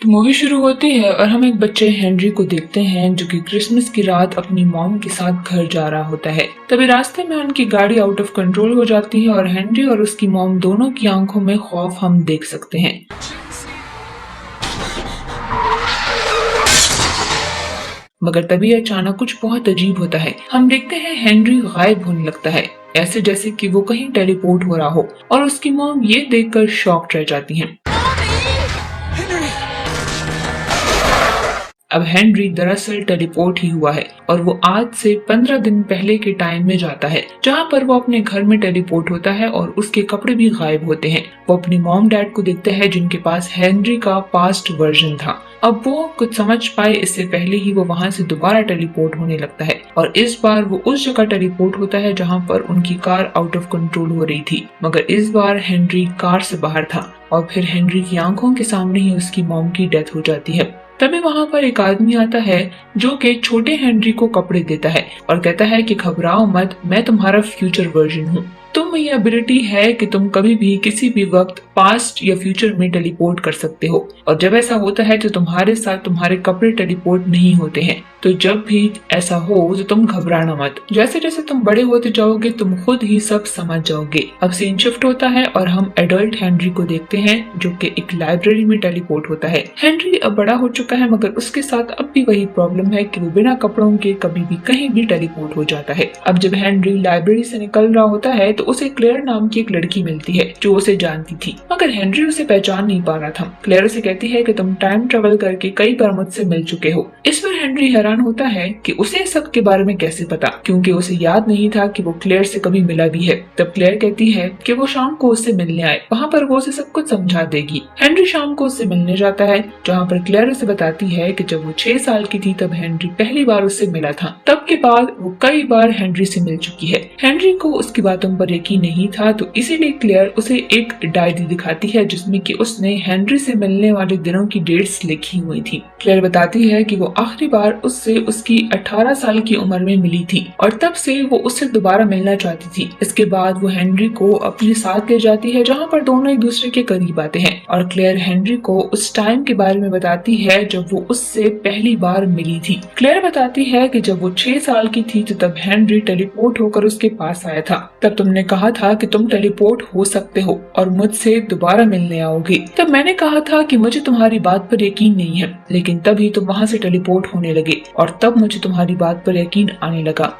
तो मूवी शुरू होती है और हम एक बच्चे हेनरी को देखते हैं जो कि क्रिसमस की रात अपनी मॉम के साथ घर जा रहा होता है। तभी रास्ते में उनकी गाड़ी आउट ऑफ कंट्रोल हो जाती है और हेनरी और उसकी मॉम दोनों की आंखों में खौफ हम देख सकते हैं। मगर तभी अचानक कुछ बहुत अजीब होता है। हम देखते हैं हेनरी गायब होने लगता है, ऐसे जैसे कि वो कहीं टेलीपोर्ट हो रहा हो, और उसकी मॉम ये देखकर शॉक्ड रह जाती हैं। अब हेनरी दरअसल टेलीपोर्ट ही हुआ है और वो आज से 15 दिन पहले के टाइम में जाता है, जहाँ पर वो अपने घर में टेलीपोर्ट होता है और उसके कपड़े भी गायब होते हैं। वो अपनी मॉम डैड को देखता है जिनके पास हेनरी का पास्ट वर्जन था। अब वो कुछ समझ पाए इससे पहले ही वो वहाँ से दोबारा टेलीपोर्ट होने लगता है और इस बार वो उस जगह टेलीपोर्ट होता है जहाँ पर उनकी कार आउट ऑफ कंट्रोल हो रही थी। मगर इस बार हेनरी कार से बाहर था और फिर हेनरी की आंखों के सामने ही उसकी मॉम की डेथ हो जाती है। तभी वहाँ पर एक आदमी आता है जो कि छोटे हेनरी को कपड़े देता है और कहता है कि घबराओ मत, मैं तुम्हारा फ्यूचर वर्जन हूँ। तुम ये एबिलिटी है कि तुम कभी भी किसी भी वक्त पास्ट या फ्यूचर में टेलीपोर्ट कर सकते हो, और जब ऐसा होता है तो तुम्हारे साथ तुम्हारे कपड़े टेलीपोर्ट नहीं होते हैं। तो जब भी ऐसा हो तो तुम घबराना मत, जैसे जैसे तुम बड़े होते जाओगे तुम खुद ही सब समझ जाओगे। अब सीन शिफ्ट होता है और हम एडल्ट हेनरी को देखते हैं जो कि एक लाइब्रेरी में टेलीपोर्ट होता है। हेनरी अब बड़ा हो चुका है मगर उसके साथ अब भी वही प्रॉब्लम है कि वो बिना कपड़ों के कभी भी कहीं भी टेलीपोर्ट हो जाता है। अब जब हेनरी लाइब्रेरी से निकल रहा होता है तो उसे क्लेयर नाम की एक लड़की मिलती है जो उसे जानती थी, मगर हेनरी उसे पहचान नहीं पा रहा था। क्लेयर उसे कहती है कि तुम टाइम ट्रेवल करके कई बार मुझसे मिल चुके हो। इस पर हेनरी हैरान होता है कि उसे सब के बारे में कैसे पता, क्योंकि उसे याद नहीं था कि वो क्लेयर से कभी मिला भी है। तब क्लेयर कहती है कि वो शाम को उससे मिलने आए, वहाँ पर वो उसे सब कुछ समझा देगी। हेनरी शाम को उससे मिलने जाता है जहाँ पर क्लेयर उसे बताती है कि जब वो 6 साल की थी तब हेनरी पहली बार उससे मिला था। तब के बाद वो कई बार हेनरी से मिल चुकी है। हेनरी को उसकी बातों पर यकीन नहीं था तो इसीलिए क्लेयर उसे एक डायरी दिखाती है जिसमें कि उसने हेनरी से मिलने वाले दिनों की डेट्स लिखी हुई थी। क्लेयर बताती है कि वो आखिरी बार उससे उसकी 18 साल की उम्र में मिली थी और तब से वो उससे दोबारा मिलना चाहती थी। इसके बाद वो हेनरी को अपने साथ ले जाती है जहाँ पर दोनों एक दूसरे के करीब आते हैं और क्लेयर हेनरी को उस टाइम के बारे में बताती है जब वो उससे पहली बार मिली थी। क्लेयर बताती है कि जब वो 6 साल की थी तो तब हेनरी टेलीपोर्ट होकर उसके पास आया था। तब तुमने कहा था कि तुम टेलीपोर्ट हो सकते हो और मुझसे दोबारा मिलने आओगे। तब मैंने कहा था कि मुझे तुम्हारी बात पर यकीन नहीं है, लेकिन तभी तुम वहाँ से टेलीपोर्ट होने लगे और तब मुझे तुम्हारी बात पर यकीन आने लगा।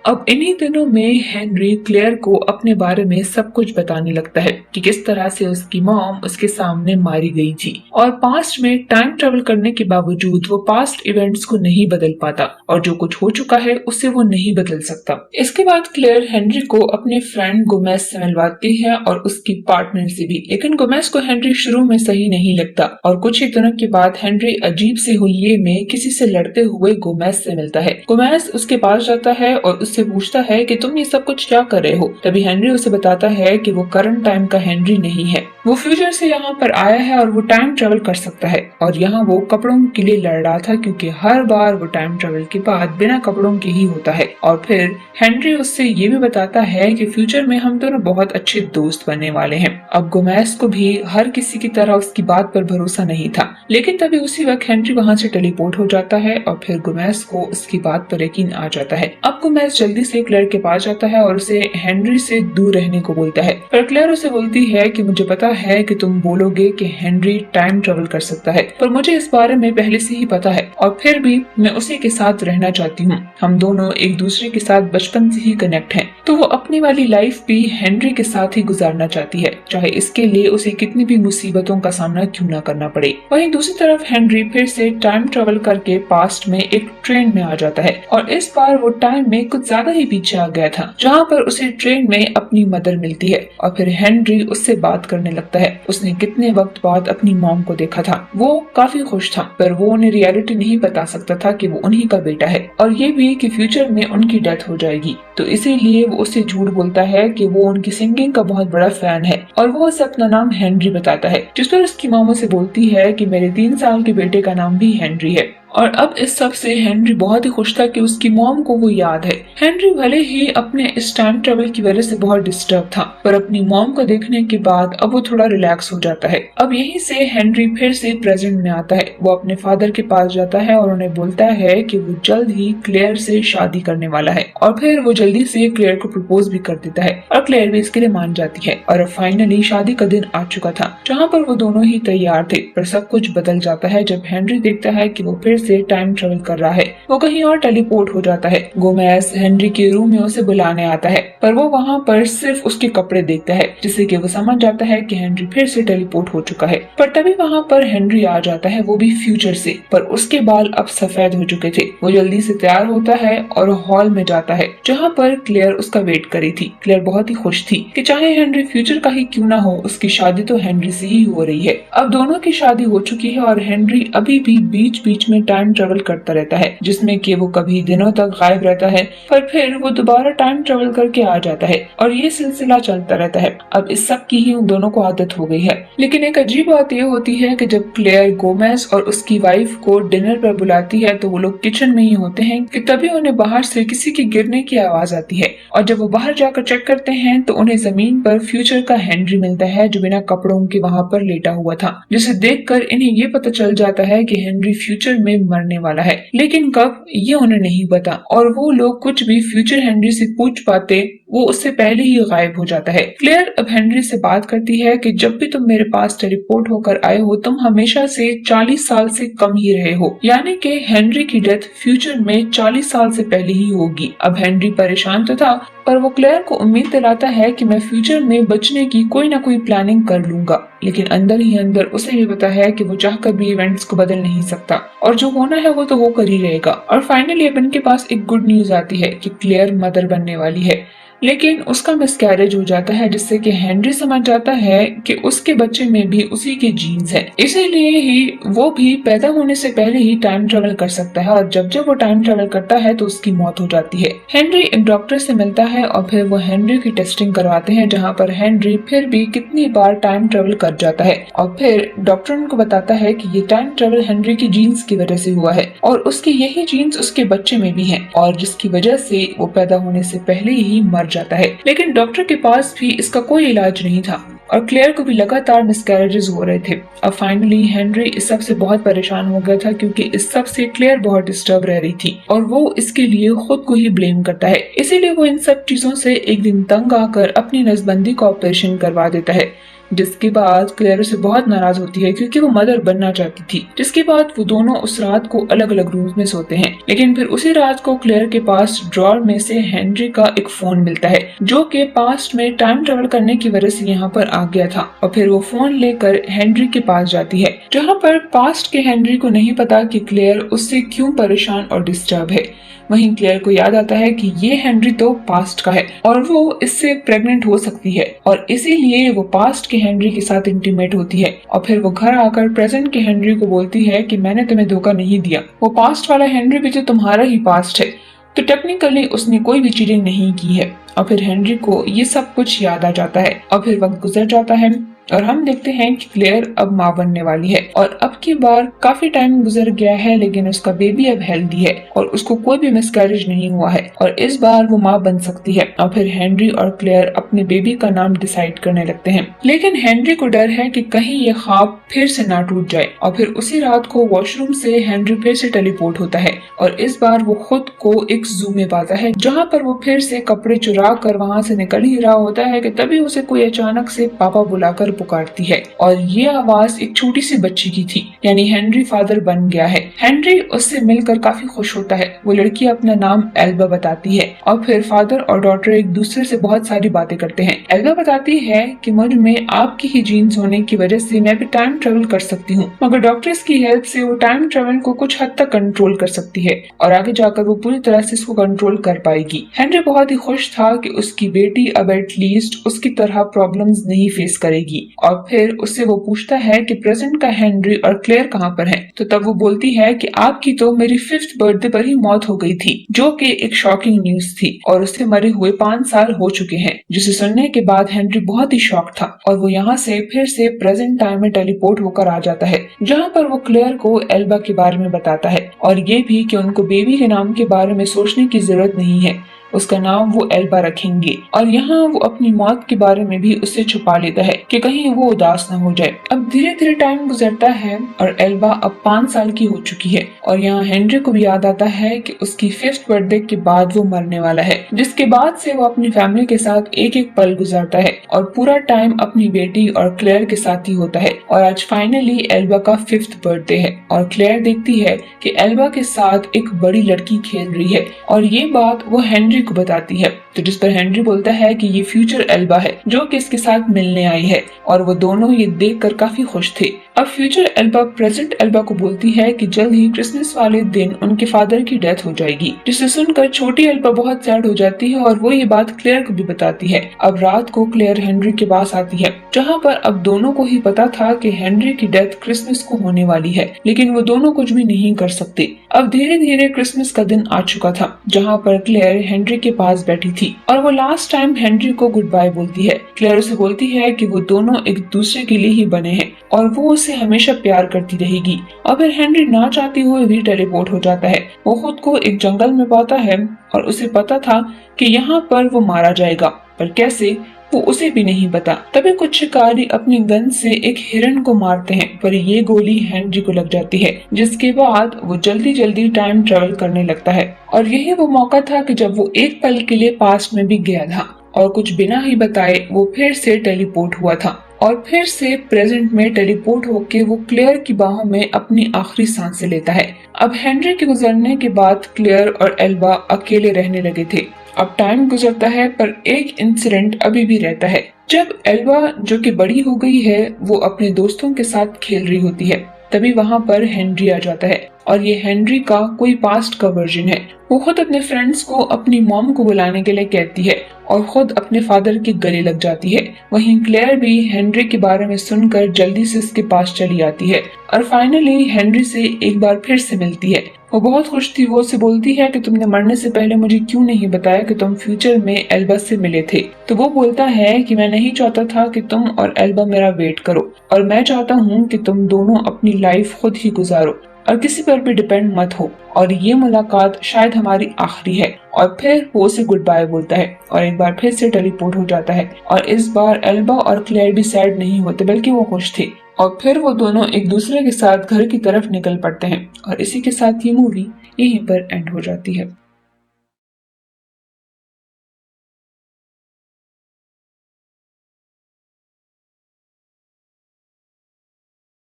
अब इन्हीं दिनों में हेनरी क्लेयर को अपने बारे में सब कुछ बताने लगता है कि किस तरह से उसकी मॉम उसके सामने मारी गई थी और पास्ट में टाइम ट्रेवल करने के बावजूद वो पास्ट इवेंट्स को नहीं बदल पाता और जो कुछ हो चुका है उसे वो नहीं बदल सकता। इसके बाद क्लेयर हेनरी को अपने फ्रेंड गोमेज से मिलवाती है और उसकी पार्टनर से भी, लेकिन गोमेज को हेनरी शुरू में सही नहीं लगता और कुछ ही दिनों के बाद हेनरी अजीब से हुलिये में किसी से लड़ते हुए गोमेज से मिलता है। गोमेज उसके पास जाता है और उससे पूछता है कि तुम ये सब कुछ क्या कर रहे हो। तभी हेनरी उसे बताता है कि वो करंट टाइम का हेनरी नहीं है, वो फ्यूचर से यहाँ पर आया है और वो टाइम ट्रेवल कर सकता है और यहाँ वो कपड़ों के लिए लड़ रहा था क्योंकि हर बार वो टाइम ट्रेवल के बाद बिना कपड़ों के ही होता है। और फिर हेनरी उससे ये भी बताता है कि फ्यूचर में हम दोनों बहुत अच्छे दोस्त बनने वाले हैं। अब गोमेज को भी हर किसी की तरह उसकी बात पर भरोसा नहीं था, लेकिन तभी उसी वक्त हेनरी वहाँ से टेलीपोर्ट हो जाता है और फिर गोमेज को उसकी बात पर यकीन आ जाता है। अब गोमेज जल्दी से क्लेयर के पास जाता है और उसे हेनरी से दूर रहने को बोलता है, पर क्लेयर उसे बोलती है कि मुझे पता है कि तुम बोलोगे कि हेनरी टाइम ट्रेवल कर सकता है, पर मुझे इस बारे में पहले से ही पता है और फिर भी मैं उसी के साथ रहना चाहती हूँ। हम दोनों एक दूसरे के साथ बचपन से ही कनेक्ट हैं, तो वो अपनी वाली लाइफ भी हेनरी के साथ ही गुजारना चाहती है, चाहे इसके लिए उसे कितनी भी मुसीबतों का सामना क्यों न करना पड़े। वहीं दूसरी तरफ हेनरी फिर से टाइम ट्रेवल करके पास्ट में एक ट्रेन में आ जाता है और इस बार वो टाइम में कुछ ज्यादा ही पीछे आ गया था, जहाँ पर उसे ट्रेन में अपनी मदर मिलती है और फिर हेनरी उससे बात करने लगता है। उसने कितने वक्त बाद अपनी मॉम को देखा था, वो काफी खुश था, पर वो उन्हें रियलिटी नहीं बता सकता था कि वो उन्हीं का बेटा है और ये भी कि फ्यूचर में उनकी डेथ हो जाएगी। तो इसीलिए वो उससे झूठ बोलता है कि वो उनकी सिंगिंग का बहुत बड़ा फैन है और वो उसे अपना नाम हेनरी बताता है, जिस पर उसकी मॉम उसे बोलती है कि मेरे 3 साल के बेटे का नाम भी हेनरी है और अब इस सब से हेनरी बहुत ही खुश था कि उसकी मॉम को वो याद है। हेनरी भले ही अपने इस टाइम ट्रेवल की वजह से बहुत डिस्टर्ब था, पर अपनी मॉम को देखने के बाद अब वो थोड़ा रिलैक्स हो जाता है। अब यहीं से हेनरी फिर से प्रेजेंट में आता है। वो अपने फादर के पास जाता है और उन्हें बोलता है कि वो जल्द ही क्लेयर से शादी करने वाला है, और फिर वो जल्दी से क्लेयर को प्रपोज भी कर देता है और क्लेयर भी इसके लिए मान जाती है। और अब फाइनली शादी का दिन आ चुका था, जहाँ पर वो दोनों ही तैयार थे। पर सब कुछ बदल जाता है जब हेनरी देखता है कि वो फिर से टाइम ट्रेवल कर रहा है। वो कहीं और टेलीपोर्ट हो जाता है। गोमेज हेनरी के रूम में उसे बुलाने आता है, पर वो वहाँ पर सिर्फ उसके कपड़े देखता है, जिससे कि वो समझ जाता है कि हेनरी फिर से टेलीपोर्ट हो चुका है। पर तभी वहाँ पर हेनरी आ जाता है, वो भी फ्यूचर से, पर उसके बाल अब सफेद हो चुके थे। वो जल्दी से तैयार होता है और हॉल में जाता है, जहाँ पर क्लेयर उसका वेट करी थी। क्लेयर बहुत ही खुश थी कि चाहे हेनरी फ्यूचर का ही क्यों ना हो, उसकी शादी तो हेनरी से ही हो रही है। अब दोनों की शादी हो चुकी है और हेनरी अभी भी बीच बीच में टाइम ट्रेवल करता रहता है, जिसमें कि वो कभी दिनों तक गायब रहता है, पर फिर वो दोबारा टाइम ट्रेवल करके आ जाता है, और ये सिलसिला चलता रहता है। अब इस सब की ही उन दोनों को आदत हो गई है। लेकिन एक अजीब बात ये होती है कि जब क्लेयर गोमेज और उसकी वाइफ को डिनर पर बुलाती है तो वो लोग किचन में ही होते हैं कि तभी उन्हें बाहर से किसी के गिरने की आवाज आती है, और जब वो बाहर जाकर चेक करते हैं तो उन्हें जमीन पर फ्यूचर का हेनरी मिलता है, जो बिना कपड़ों के वहाँ पर लेटा हुआ था, जिसे देखकर इन्हें ये पता चल जाता है कि हेनरी फ्यूचर में मरने वाला है। लेकिन कब, ये उन्हें नहीं पता, और वो लोग कुछ भी फ्यूचर हेनरी से पूछ पाते वो उससे पहले ही गायब हो जाता है। क्लेयर अब हेनरी से बात करती है कि जब भी तुम मेरे पास टेलीपोर्ट होकर आए हो, तुम हमेशा से 40 साल से कम ही रहे हो, यानी कि हेनरी की डेथ फ्यूचर में 40 साल से पहले ही होगी। अब हेनरी परेशान तो था, पर वो क्लेयर को उम्मीद दिलाता है कि मैं फ्यूचर में बचने की कोई ना कोई प्लानिंग कर लूंगा। लेकिन अंदर ही अंदर उसे भी पता है कि वो चाहकर भी इवेंट्स को बदल नहीं सकता, और जो होना है वो तो वो कर ही रहेगा। और फाइनली अब इनके पास एक गुड न्यूज आती है कि क्लेयर मदर बनने वाली है, लेकिन उसका मिसकैरेज हो जाता है, जिससे कि हेनरी समझ जाता है कि उसके बच्चे में भी उसी के जीन्स हैं। इसीलिए ही वो भी पैदा होने से पहले ही टाइम ट्रेवल कर सकता है, और जब जब वो टाइम ट्रेवल करता है तो उसकी मौत हो जाती है। हेनरी एक डॉक्टर से मिलता है और फिर वो हेनरी की टेस्टिंग करवाते हैं, जहाँ पर हेनरी फिर भी कितनी बार टाइम ट्रेवल कर जाता है, और फिर डॉक्टर उनको बताता है कि ये टाइम ट्रेवल हेनरी की जीन्स की वजह से हुआ है, और उसके यही जीन्स उसके बच्चे में भी हैं, और जिसकी वजह से वो पैदा होने से पहले ही मर जाता है। लेकिन डॉक्टर के पास भी इसका कोई इलाज नहीं था, और क्लेयर को भी लगातार मिसकैरेजेस हो रहे थे। अब फाइनली हेनरी इस सब से बहुत परेशान हो गया था, क्योंकि इस सब से क्लेयर बहुत डिस्टर्ब रह रही थी, और वो इसके लिए खुद को ही ब्लेम करता है। इसीलिए वो इन सब चीजों से एक दिन तंग आकर अपनी नसबंदी का ऑपरेशन करवा देता है, जिसके बाद क्लेयर उससे बहुत नाराज होती है, क्योंकि वो मदर बनना चाहती थी। जिसके बाद वो दोनों उस रात को अलग अलग रूम्स में सोते हैं। लेकिन फिर उसी रात को क्लेयर के पास ड्रॉर में से हेनरी का एक फोन मिलता है, जो कि पास्ट में टाइम ट्रेवल करने की वजह से यहाँ पर आ गया था। और फिर वो फोन लेकर हेनरी के पास जाती है, जहाँ पर पास्ट के हेनरी को नहीं पता कि क्लेयर उससे क्यों परेशान और डिस्टर्ब है। वहीं क्लेयर को याद आता है कि ये हेनरी तो पास्ट का है, और वो इससे प्रेग्नेंट हो सकती है, और इसीलिए वो पास्ट के हेनरी के साथ इंटीमेट होती है। और फिर वो घर आकर प्रेजेंट के हेनरी को बोलती है कि मैंने तुम्हें धोखा नहीं दिया, वो पास्ट वाला हेनरी भी तो तुम्हारा ही पास्ट है, तो टेक्निकली उसने कोई भी चीटिंग नहीं की है। और फिर हेनरी को ये सब कुछ याद आ जाता है, और फिर वक्त गुजर जाता है, और हम देखते हैं कि क्लेयर अब माँ बनने वाली है। और अब की बार काफी टाइम गुजर गया है, लेकिन उसका बेबी अब हेल्दी है, और उसको कोई भी मिसकैरेज नहीं हुआ है, और इस बार वो माँ बन सकती है। और फिर हेनरी और क्लेयर अपने बेबी का नाम डिसाइड करने लगते हैं। लेकिन हेनरी को डर है कि कहीं ये ख्वाब फिर से ना टूट जाए। और फिर उसी रात को वॉशरूम से हेनरी फिर से टेलीपोर्ट होता है, और इस बार वो खुद को एक जू में पाता है, जहाँ पर वो फिर से कपड़े चुरा कर वहाँ से निकल ही रहा होता है कि तभी उसे कोई अचानक से पापा बुलाकर पुकारती है, और ये आवाज एक छोटी सी बच्ची की थी, यानी हेनरी फादर बन गया है। हेनरी उससे मिलकर काफी खुश होता है। वो लड़की अपना नाम एल्बा बताती है, और फिर फादर और डॉटर एक दूसरे से बहुत सारी बातें करते हैं। एल्बा बताती है कि मुझ में आपकी ही जीन्स होने की वजह से मैं भी टाइम ट्रेवल कर सकती हूँ, मगर डॉक्टर्स की हेल्प से वो टाइम ट्रेवल को कुछ हद तक कंट्रोल कर सकती है, और आगे जाकर वो पूरी तरह से इसको कंट्रोल कर पाएगी। हेनरी बहुत ही खुश था कि उसकी बेटी अब एटलीस्ट उसकी तरह प्रॉब्लम्स नहीं फेस करेगी। और फिर उससे वो पूछता है कि प्रेजेंट का हेनरी और क्लेयर कहाँ पर है, तो तब वो बोलती है कि आपकी तो मेरी 5th बर्थडे पर ही मौत हो गई थी, जो कि एक शॉकिंग न्यूज थी और उससे मरे हुए 5 साल हो चुके हैं, जिसे सुनने के बाद हेनरी बहुत ही शॉक था और वो यहाँ से फिर से प्रेजेंट टाइम में टेलीपोर्ट होकर आ जाता है, जहाँ पर वो क्लेयर को एल्बा के बारे में बताता है और ये भी कि उनको बेबी के नाम के बारे में सोचने की जरूरत नहीं है, उसका नाम वो एल्बा रखेंगे। और यहाँ वो अपनी मौत के बारे में भी उससे छुपा लेता है कि कहीं वो उदास न हो जाए। अब धीरे धीरे टाइम गुजरता है और एल्बा अब 5 साल की हो चुकी है और यहाँ हेनरी को भी याद आता है कि उसकी 5th बर्थडे के बाद वो मरने वाला है, जिसके बाद से वो अपनी फैमिली के साथ एक एक पल गुजारता है और पूरा टाइम अपनी बेटी और क्लेयर के साथ ही होता है। और आज फाइनली एल्बा का 5th बर्थडे है और क्लेयर देखती है कि एल्बा के साथ एक बड़ी लड़की खेल रही है और ये बात वो हेनरी को बताती है, तो जिस पर हेनरी बोलता है कि ये फ्यूचर एल्बा है जो कि इसके साथ मिलने आई है और वो दोनों ये देखकर काफी खुश थे। अब फ्यूचर एल्बा प्रेजेंट एल्बा को बोलती है कि जल्द ही क्रिसमस वाले दिन उनके फादर की डेथ हो जाएगी, जिसे सुनकर छोटी एल्बा बहुत सैड हो जाती है और वो ये बात क्लेयर को भी बताती है। अब रात को क्लेयर हेनरी के पास आती है, जहाँ पर अब दोनों को ही पता था कि हेनरी की डेथ क्रिसमस को होने वाली है, लेकिन वो दोनों कुछ भी नहीं कर सकते। अब धीरे धीरे क्रिसमस का दिन आ चुका था, जहाँ पर क्लेयर हेनरी के पास बैठी थी और वो लास्ट टाइम हेनरी को गुड बाय बोलती है। क्लेयर उसे बोलती है कि वो दोनों एक दूसरे के लिए ही बने हैं और वो उसे हमेशा प्यार करती रहेगी। और फिर हेनरी ना चाहते हुए भी टेलीपोर्ट हो जाता है। वो खुद को एक जंगल में पाता है और उसे पता था कि यहाँ पर वो मारा जाएगा, पर कैसे वो उसे भी नहीं पता। तभी कुछ शिकारी अपनी गन से एक हिरन को मारते हैं, पर ये गोली हेनरी को लग जाती है, जिसके बाद वो जल्दी जल्दी टाइम ट्रेवल करने लगता है। और यही वो मौका था कि जब वो एक पल के लिए पास्ट में भी गया था और कुछ बिना ही बताए वो फिर से टेलीपोर्ट हुआ था और फिर से प्रेजेंट में टेलीपोर्ट होके वो क्लेयर की बाहों में अपनी आखिरी सांसें लेता है। अब हेनरी के गुजरने के बाद क्लेयर और एल्बा अकेले रहने लगे थे। अब टाइम गुजरता है पर एक इंसिडेंट अभी भी रहता है। जब एल्बा जो कि बड़ी हो गई है वो अपने दोस्तों के साथ खेल रही होती है, तभी वहाँ पर हेनरी आ जाता है और ये हेनरी का कोई पास्ट का वर्जन है। वो खुद अपने फ्रेंड्स को अपनी मॉम को बुलाने के लिए कहती है और खुद अपने फादर के गले लग जाती है। वहीं क्लेयर भी हेनरी के बारे में सुनकर जल्दी से इसके पास चली आती है और फाइनली हेनरी से एक बार फिर से मिलती है। वो बहुत खुश थी। वो उसे बोलती है कि तुमने मरने से पहले मुझे क्यों नहीं बताया कि तुम फ्यूचर में एल्बा से मिले थे। तो वो बोलता है कि मैं नहीं चाहता था कि तुम और एल्बा मेरा वेट करो और मैं चाहता हूँ कि तुम दोनों अपनी लाइफ खुद ही गुजारो और किसी पर भी डिपेंड मत हो और ये मुलाकात शायद हमारी आखिरी है। और फिर वो उसे गुड बाय बोलता है और एक बार फिर से टेलीपोर्ट हो जाता है और इस बार एल्बा और क्लेयर भी सैड नहीं होते बल्कि वो खुश थे और फिर वो दोनों एक दूसरे के साथ घर की तरफ निकल पड़ते हैं और इसी के साथ ये मूवी यहीं पर एंड हो जाती है।